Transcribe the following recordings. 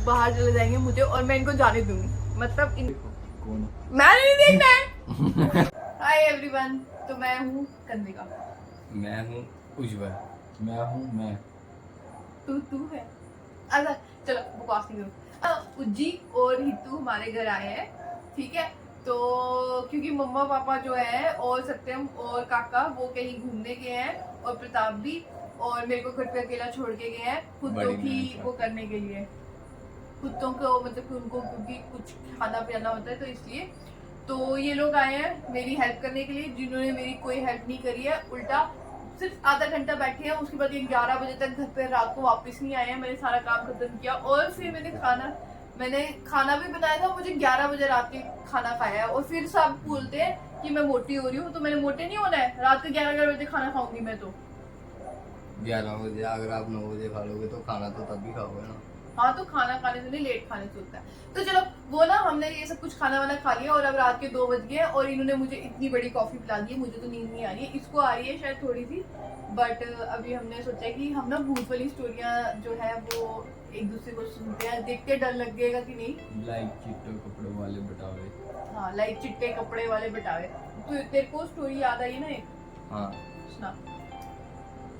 बाहर चले जाएंगे मुझे और मैं इनको जाने दूंगी, मतलब कौन? मैंने नहीं देखना है। हाय एवरीवन, तो मैं हूँ कंदिका। मैं हूँ उज्जवल। मैं तू है। अच्छा चलो बकवास नहीं करो। उज्जी और हितू हमारे घर आए हैं, ठीक है। तो क्योंकि मम्मा पापा जो है और सत्यम और काका वो कहीं घूमने गए हैं और प्रताप भी, और मेरे को घर पे अकेला छोड़ के गए हैं कुत्तों की वो करने के लिए, कुत्तों को मतलब कि उनको क्योंकि कुछ खाना पिलाना होता है तो इसलिए। तो ये लोग आए हैं मेरी हेल्प करने के लिए, जिन्होंने मेरी कोई हेल्प नहीं करी है, उल्टा सिर्फ आधा घंटा बैठे हैं, उसके बाद ये 11 बजे तक घर पे रात को वापस नहीं आए हैं। मैंने सारा काम खत्म किया और फिर मैंने खाना भी बनाया था, मुझे 11 बजे रात के खाना खाया है। और फिर सब बोलते हैं कि मैं मोटी हो रही हूँ, तो मैंने मोटे नहीं होना है, रात के 11 बजे खाना खाऊंगी मैं तो। 11 बजे अगर आप 9 बजे खा लोगे तो खाना तो तभी खाओगे ना। हाँ तो खाना खाने से नहीं, लेट खाने से होता है। तो चलो वो ना हमने ये सब कुछ खाना वाना खा लिया और अब रात के 2 बज गए और इन्होंने मुझे इतनी बड़ी कॉफी पिला दी है। मुझे तो नींद नहीं आ रही है, इसको आ रही है शायद थोड़ी सी, बट अभी हमने सोचा कि हम ना भूत वाली स्टोरियाँ जो है वो एक दूसरे को सुनते हैं, देखते डर लगेगा कि नहीं। लाइक चिट्टे कपड़ों वाले बटावे। हाँ लाइक चिट्टे कपड़े वाले बटावे। तो तेरे को स्टोरी याद आई है ना एक? हाँ, सुना।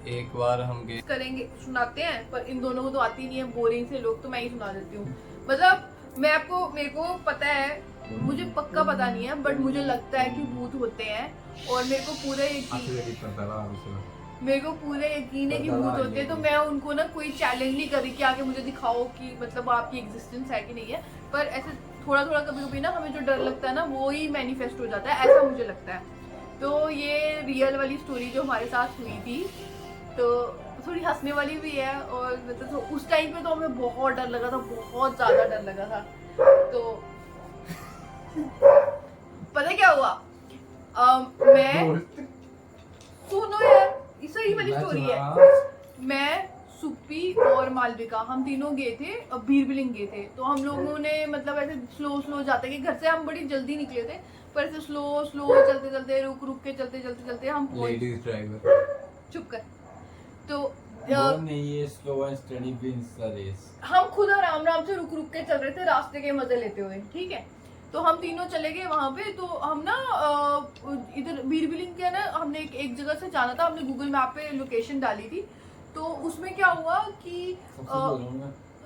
एक बार हम गए करेंगे सुनाते हैं, पर इन दोनों को तो आती नहीं है, बोरिंग से लोग, तो मैं ही सुना देती हूँ। मतलब मेरे को पता है, मुझे पक्का पता नहीं है, बट मुझे लगता है कि भूत होते हैं और मेरे को पूरा यकीन है कि भूत होते हैं। तो मैं उनको ना कोई चैलेंज नहीं कर रही कि आगे मुझे दिखाओ कि मतलब आपकी एग्जिस्टेंस है कि नहीं है, पर ऐसे थोड़ा थोड़ा कभी कभी ना हमें जो डर लगता है ना वो ही मैनिफेस्ट हो जाता है, ऐसा मुझे लगता है। तो ये रियल वाली स्टोरी जो हमारे साथ हुई थी, तो थोड़ी हंसने वाली भी है। और मतलब तो उस टाइम पे तो हमें बहुत डर लगा था, बहुत ज्यादा डर लगा था। तो पता क्या हुआ, मैं सुनो यार, सही वाली स्टोरी है। मैं सुप्पी और मालविका हम तीनों गए थे, बीर बिलिंग गए थे। तो हम लोगों ने मतलब ऐसे स्लो स्लो जाते कि घर से हम बड़ी जल्दी निकले थे, पर ऐसे स्लो स्लो चलते चलते रुक रुक के चलते हम लेडीज ड्राइवर। चुप कर। तो नहीं, ये slow and steady wins the race. हम खुद आराम से रुक रुक के चल रहे थे, रास्ते के मजे लेते हुए, ठीक है। तो हम तीनों चले गए वहां पे। तो हम ना इधर बीर बिलिंग के ना हमने एक जगह से जाना था, हमने गूगल मैप पे लोकेशन डाली थी। तो उसमें क्या हुआ कि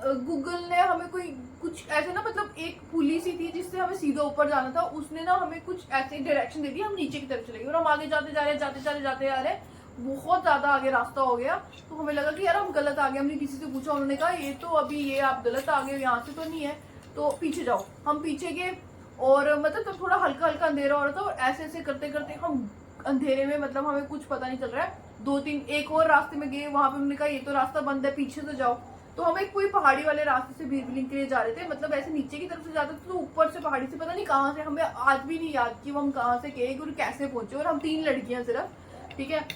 गूगल ने हमें कुछ ऐसे ना मतलब एक पुली सी थी जिससे हमें सीधा ऊपर जाना था, उसने ना हमें कुछ ऐसे डायरेक्शन दे दी, हम नीचे की तरफ चले गए और हम आगे जाते जा रहे हैं। बहुत ज्यादा आगे रास्ता हो गया, तो हमें लगा कि यार हम गलत आ गए। हमने किसी से पूछा, उन्होंने कहा ये तो अभी ये आप गलत आ गए, यहाँ से तो नहीं है, तो पीछे जाओ। हम पीछे गए और मतलब तो थोड़ा हल्का हल्का अंधेरा हो रहा था और ऐसे ऐसे करते करते हम अंधेरे में मतलब हमें कुछ पता नहीं चल रहा है। 2-3 एक और रास्ते में गए, वहां पे उन्होंने कहा ये तो रास्ता बंद है, पीछे से जाओ। तो हम एक कोई पहाड़ी वाले रास्ते से बीर बिलिंग के लिए जा रहे थे, मतलब ऐसे नीचे की तरफ से जाते थे, तो ऊपर से पहाड़ी से पता नहीं कहाँ से, हमें आज भी नहीं याद कि हम कहाँ से गए और कैसे पहुंचे। और हम 3 लड़कियां सिर्फ, ठीक है।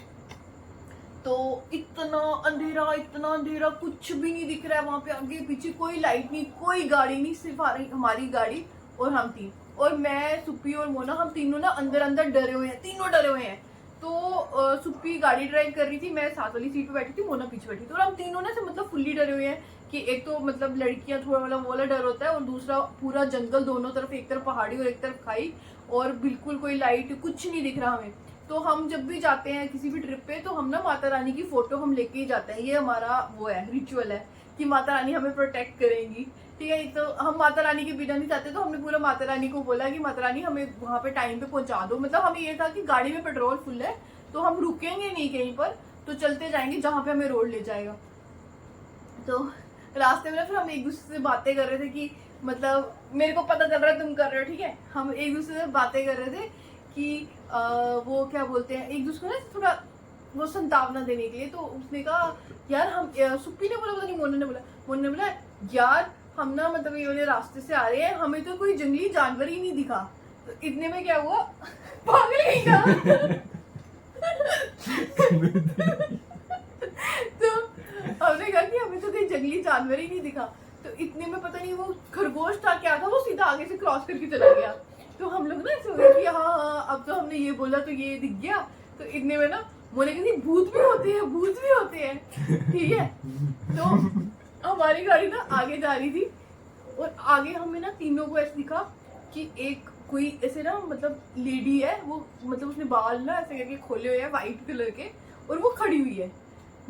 तो इतना अंधेरा, कुछ भी नहीं दिख रहा है वहां पे, आगे पीछे कोई लाइट नहीं, कोई गाड़ी नहीं, सिर्फ हमारी गाड़ी और हम 3। और मैं सुप्पी और मोना हम तीनों ना अंदर डरे हुए हैं, तीनों डरे हुए हैं। तो सुप्पी गाड़ी ड्राइव कर रही थी, मैं साथ वाली सीट पे बैठी थी, मोना पीछे बैठी थी। और हम तीनों ना से मतलब फुल्ली डरे हुए हैं कि एक तो मतलब लड़कियां थोड़ा मतलब वो वाला डर होता है, और दूसरा पूरा जंगल, दोनों तरफ, एक तरफ पहाड़ी और एक तरफ खाई, और बिल्कुल कोई लाइट कुछ नहीं दिख रहा हमें। तो हम जब भी जाते हैं किसी भी ट्रिप पे, तो हम ना माता रानी की फोटो हम लेके ही जाते हैं, ये हमारा वो है, रिचुअल है कि माता रानी हमें प्रोटेक्ट करेंगी, ठीक है। तो हम माता रानी के बिना नहीं जाते, तो हमने पूरा माता रानी को बोला कि माता रानी हमें वहां पे टाइम पे पहुंचा दो। मतलब हमें ये था कि गाड़ी में पेट्रोल फुल है, तो हम रुकेंगे नहीं कहीं पर, तो चलते जाएंगे जहां पे हमें रोड ले जाएगा। तो रास्ते में फिर हम एक दूसरे से बातें कर रहे थे कि मतलब मेरे को पता चल रहा है तुम कर रहे हो, ठीक है। हम एक दूसरे से बातें कर रहे थे कि वो क्या बोलते हैं, एक दूसरे को ना थोड़ा वो संतावना देने के लिए। तो उसने कहा यार हम, सुप्पी ने बोला, पता नहीं मोना ने बोला यार हम ना मतलब ये वाले रास्ते से आ रहे हैं, हमें तो कोई जंगली जानवर ही नहीं दिखा। तो इतने में क्या हुआ, पागल ही था। तो हमने कहा कि हमें तो कोई जंगली जानवर ही नहीं दिखा। तो इतने में पता नहीं वो खरगोश था क्या था, वो सीधा आगे से क्रॉस करके चला गया। तो हम लोग ना ऐसे हो गए कि हाँ अब तो हमने ये बोला तो ये दिख गया। तो इतने में ना बोले कि भूत भी होते हैं, ठीक है। तो हमारी गाड़ी ना आगे जा रही थी, और आगे हमें ना तीनों को ऐसे दिखा कि एक कोई ऐसे ना मतलब लेडी है, वो मतलब उसने बाल ना ऐसे करके खोले हुए हैं वाइट कलर के, और वो खड़ी हुई है।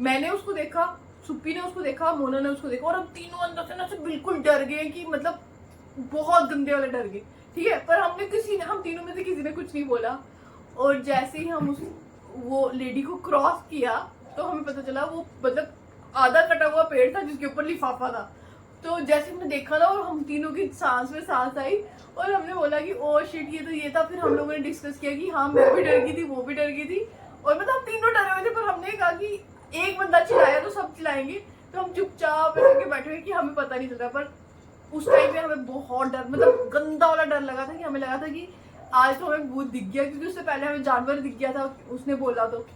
मैंने उसको देखा, सुप्पी ने उसको देखा, मोना ने उसको देखा, और हम तीनों अंदर से ना से बिल्कुल डर गए कि मतलब बहुत गंदे वाले डर गए, ठीक है। पर हम तीनों में से किसी ने कुछ नहीं बोला। और जैसे ही हम उस वो लेडी को क्रॉस किया तो हमें पता चला वो मतलब आधा कटा हुआ पेड़ था जिसके ऊपर लिफाफा था। तो जैसे हमने देखा ना, और हम तीनों की सांस में सांस आई, और हमने बोला कि ओ शिट ये तो ये था। फिर हम लोगों ने डिस्कस किया कि हाँ मैं भी डर गई थी, वो भी डर गई थी, और मतलब हम तीनों डरे हुए थे। पर हमने कहा कि एक बंदा चिल्लाया तो सब चिल्लाएंगे, तो हम चुपचाप ऐसे करके बैठे हुए कि हमें पता नहीं चल रहा। पर उस टाइम पे हमें बहुत डर, मतलब गंदा वाला डर लगा था कि हमें लगा था कि आज तो हमें भूत दिख गया, क्योंकि उससे पहले हमें जानवर दिख गया था, उसने बोला तो।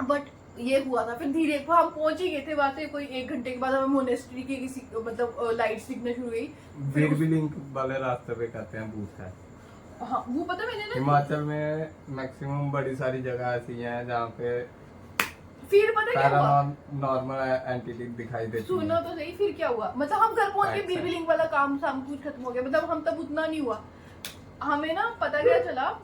बट ये हुआ था। फिर धीरे हम पहुंच ही गए थे वहां से, कोई 1 घंटे के बाद हमें मोनेस्ट्री की किसी मतलब लाइट दिखना शुरू हुई। बीरबिलिंग वाले रास्ते पे कहते हैं भूत है। हाँ वो पता है मैंने ना, हिमाचल में मैक्सिमम बड़ी सारी जगह ऐसी हैं जहाँ पे फिर पता है क्या हुआ, नॉर्मल एंटिटी दिखाई देती सुनो है। तो सही। फिर क्या हुआ, मतलब हम घर पहुंच के अच्छा। बीरबिलिंग वाला काम सब कुछ खत्म हो गया, मतलब हम तब उतना नहीं हुआ। हमें ना पता क्या चला,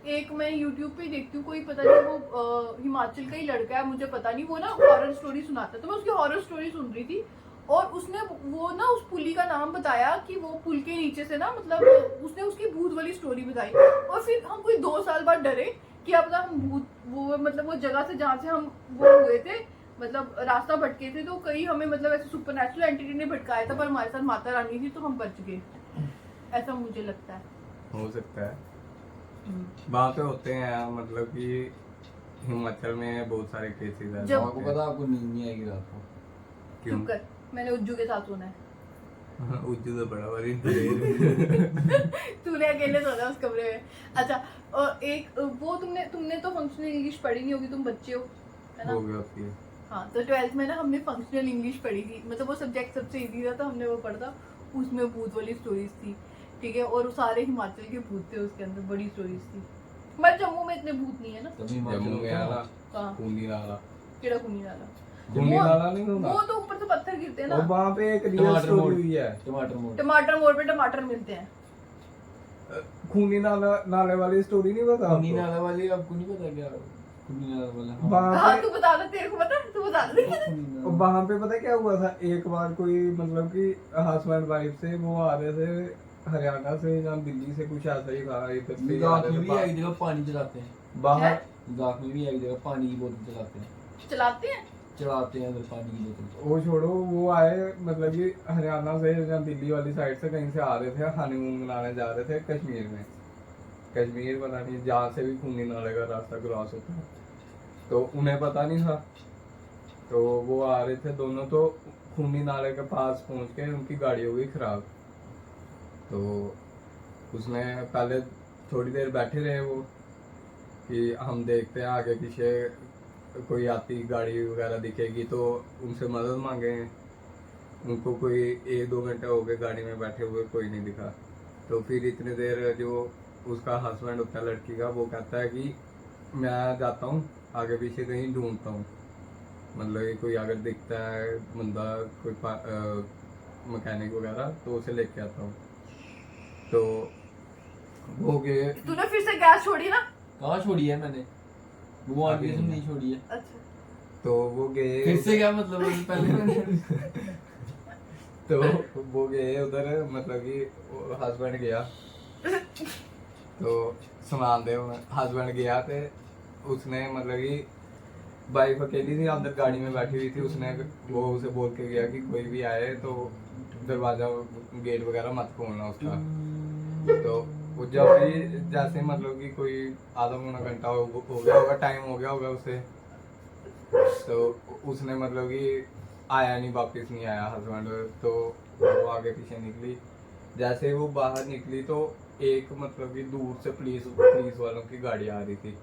एक मैं YouTube पे देखती हूँ, कोई पता नहीं वो हिमाचल का ही लड़का है, मुझे पता नहीं, वो ना हॉरर स्टोरी सुनाता है। तो मैं उसकी हॉरर स्टोरी सुन रही थी, और उसने वो ना उस पुली का नाम बताया कि वो पुल के नीचे से ना मतलब उसने उसकी भूत वाली स्टोरी बताई। और फिर हम कोई 2 साल बाद डरे कि अब हम भूत वो मतलब वो जगह से जहाँ से हम वो हुए थे, मतलब रास्ता भटके थे, तो कहीं हमें मतलब ऐसे सुपरनैचुरल एंटिटी ने भटकाया था, पर हमारे साथ माता रानी थी तो हम बच गए, ऐसा मुझे लगता है। हो सकता है वहाँ पे होते हैं, मतलब कि हिमाचल में बहुत सारे केसेस हैं। जब- आपको पता, आपको नींद नहीं आएगी रात को। क्यों? चुप कर, मैंने उज्जू के साथ सोना है। उज्जू तो बड़ा बड़ी तूने अकेले सोना उस कमरे में। अच्छा, और एक वो तुमने तो फंक्शनल इंग्लिश पढ़ी नहीं होगी, तुम बच्चे हो, है ना? हो गया होती है। हाँ, तो 12th में ना हमने फंक्शनल इंग्लिश पढ़ी थी, मतलब वो सब्जेक्ट सबसे इजी था, तो हमने वो पढ़ा था। उसमें भूत वाली स्टोरीज थी, ठीक है, और वो सारे हिमाचल के भूत थे उसके अंदर, बड़ी स्टोरीज थी। मगर जम्मू में इतने भूत नहीं है ना। तभी जम्मू में आला कहाँ? खूनी नाला। केड़ा कुनी वाला? खूनी नाला नहीं होगा? वो तो ऊपर से पत्थर गिरते हैं और ना। वहाँ पे एक रियल टमाटर स्टोरी मोड़। हुई है। टमाटर मोड़। टमाटर मोड़ पे टमाटर मिलते हैं। खूनी नाला नाले वाली स्टोरी नहीं पता खूनी आपको? नाला वाली आपको नहीं पता क्या? खूनी नाला वाला, हाँ। वहाँ हाँ पे तू बता दे, तेरे को पता है, तू बता दे। खूनी नाला। वहाँ पे पता क्या हुआ था, एक बार कोई मतलब कि हस्बैंड वाइफ से वो आ रहे थे हरियाणा से या दिल्ली से, कुछ ऐसा ही था, इधर से ही आ लद्दाख रहे में थे भी एक जगह पानी चलाते हैं। बाहर। लद्दाख में भी एक जगह पानी की बोतल चलाते हैं। चलाते हैं। चढ़ाते हैं उधर पानी की बोतल। वो छोड़ो, वो आए मतलब कि हरियाणा से या दिल्ली वाली साइड से कहीं से आ रहे थे, हनीमून मनाने जा रहे थे कश्मीर में। कश्मीर पता नहीं जहाँ से भी खूनी नाले का रास्ता क्रॉस होता है, तो उन्हें पता नहीं था। तो वो आ रहे थे दोनों, तो खूनी नाले के पास पहुंच के उनकी गाड़ी हो गई खराब। तो उसमें पहले थोड़ी देर बैठे रहे वो कि हम देखते हैं आगे पीछे कोई आती गाड़ी वगैरह दिखेगी तो उनसे मदद मांगेंगे। उनको कोई 1-2 घंटे हो गए गाड़ी में बैठे हुए, कोई नहीं दिखा। तो फिर इतनी देर जो उसका हस्बैंड होता है लड़की का, वो कहता है कि मैं जाता हूँ आगे पीछे कहीं ढूंढता हूँ, मतलब कि कोई अगर दिखता है बंदा, कोई मैकेनिक वगैरह, तो उसे लेके आता हूँ। तो वो गए। तूने फिर से गैस छोड़ी ना? कहाँ छोड़ी है मैंने? वो आगे से नहीं छोड़ी है। अच्छा, तो वो गए फिर से क्या मतलब है? पहले मैंने तो वो गए उधर, मतलब कि हस्बैंड गया तो सामान दे, हस्बैंड गया तो उसने मतलब कि वाइफ अकेली थी अंदर गाड़ी में बैठी हुई थी, उसने वो उसे बोल के गया कि कोई भी आए तो दरवाजा गेट वगैरह मत खोलना उसका। तो वो जब भी जैसे मतलब कि कोई आधा पौना घंटा हो गया होगा, टाइम हो गया होगा उसे, तो उसने मतलब कि आया नहीं, वापस नहीं आया हस्बैंड। तो वो आगे पीछे निकली, जैसे वो बाहर निकली तो एक मतलब कि दूर से पुलिस वालों की गाड़ी आ रही थी,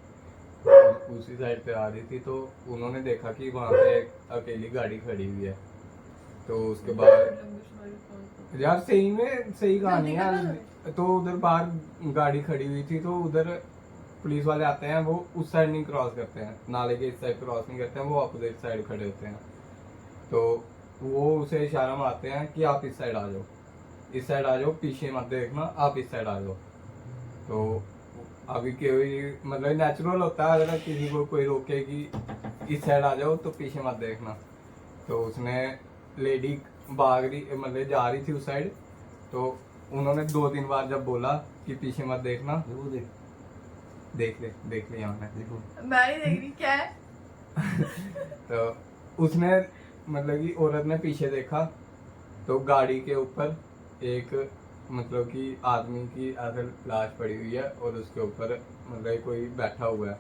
उसी साइड पे आ रही थी। तो उन्होंने देखा कि वहाँ पे एक अकेली गाड़ी खड़ी हुई है। तो उसके बाद यार सही कहानी है। तो उधर बाहर गाड़ी खड़ी हुई थी, तो उधर पुलिस वाले आते हैं, वो उस साइड नहीं क्रॉस करते हैं, नाले के इस साइड क्रॉस नहीं करते हैं, वो अपोजिट साइड खड़े होते हैं। तो वो उसे इशारा मारते हैं कि आप इस साइड आ जाओ, इस साइड आ जाओ, पीछे मत देखना, आप इस साइड आ जाओ। तो अभी कोई मतलब नेचुरल होता है, अगर किसी को कोई रोके कि इस साइड आ जाओ तो पीछे मत देखना। तो उसने लेडी भाग रही मतलब जा रही थी उस साइड, तो उन्होंने 2-3 बार जब बोला कि पीछे मत देखना, वो देख ले यहाँ पे देखो। मैं नहीं देख रही क्या है। तो उसने मतलब कि औरत ने पीछे देखा तो गाड़ी के ऊपर एक मतलब कि आदमी की ऐसे लाश पड़ी हुई है और उसके ऊपर मतलब कोई बैठा हुआ है।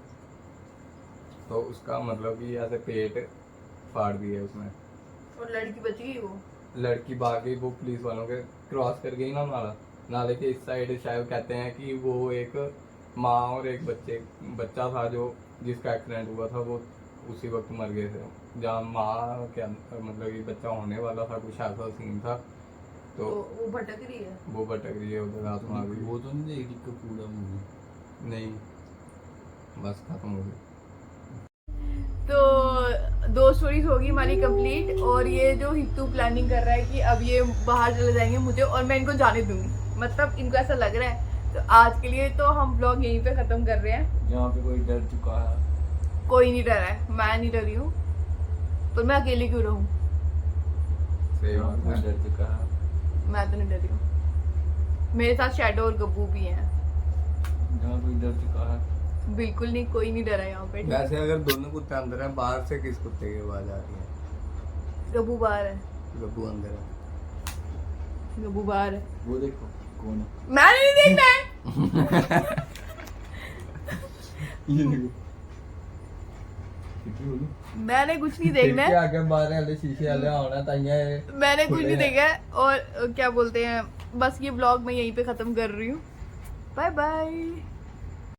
तो उसका मतलब कि ऐसे पेट फाड़ दिया उसने। और लड़की बच गई वो। लड़की भाग गई, वो पुलिस वालों के क्रॉस कर गई ना नाले के इस साइड। शायद कहते हैं कि वो एक माँ और एक बच्चा था जो जिसका एक्सीडेंट हुआ था, वो उसी वक्त मर गए थे। जहाँ माँ के मतलब कि बच्चा होने वाला था, कुछ ऐसा सीन था। तो वो भटक रही है। वो भटक रही है उधर, आत्मा आ गई। वो तो नहीं देख रही पूरा मूवी। नहीं, बस खत्म हो गई। तो 2 स्टोरीज होगी हमारी कंप्लीट। और ये जो हितू प्लानिंग कर रहा है कि अब ये बाहर चले जाएंगे मुझे और मैं इनको जाने दूंगी, मतलब इनको ऐसा लग रहा है। तो आज के लिए तो हम ब्लॉग यहीं पे खत्म कर रहे हैं। यहाँ पे कोई डर चुका है? कोई नहीं डरा है, मैं नहीं डरी हूँ, पर मैं अकेले क्यों रहूँ। सही यहाँ बात कोई है। डर चुका है? मैं तो नहीं डरी हूँ, मेरे साथ शैडो और गब्बू भी हैं। यहाँ कोई डर चुका है? बिल्कुल नहीं, कोई नहीं डरा यहाँ पे। वैसे अगर दोनों कुत्ते अंदर हैं, बाहर से किस कुत्ते की आवाज आ रही है? गब्बू बाहर है, गब्बू अंदर है। गब्बू बाहर है। वो देखो कौन है। मैं नहीं देखना है। ये देखो। कितनी बोलूं? मैंने कुछ नहीं देखना है, आगे बाहर वाले शीशे वाले आना ताइया मैंने कुछ नहीं देखा है। और क्या बोलते हैं, बस ये ब्लॉग मैं यहीं पे खत्म कर रही हूँ। Bye bye.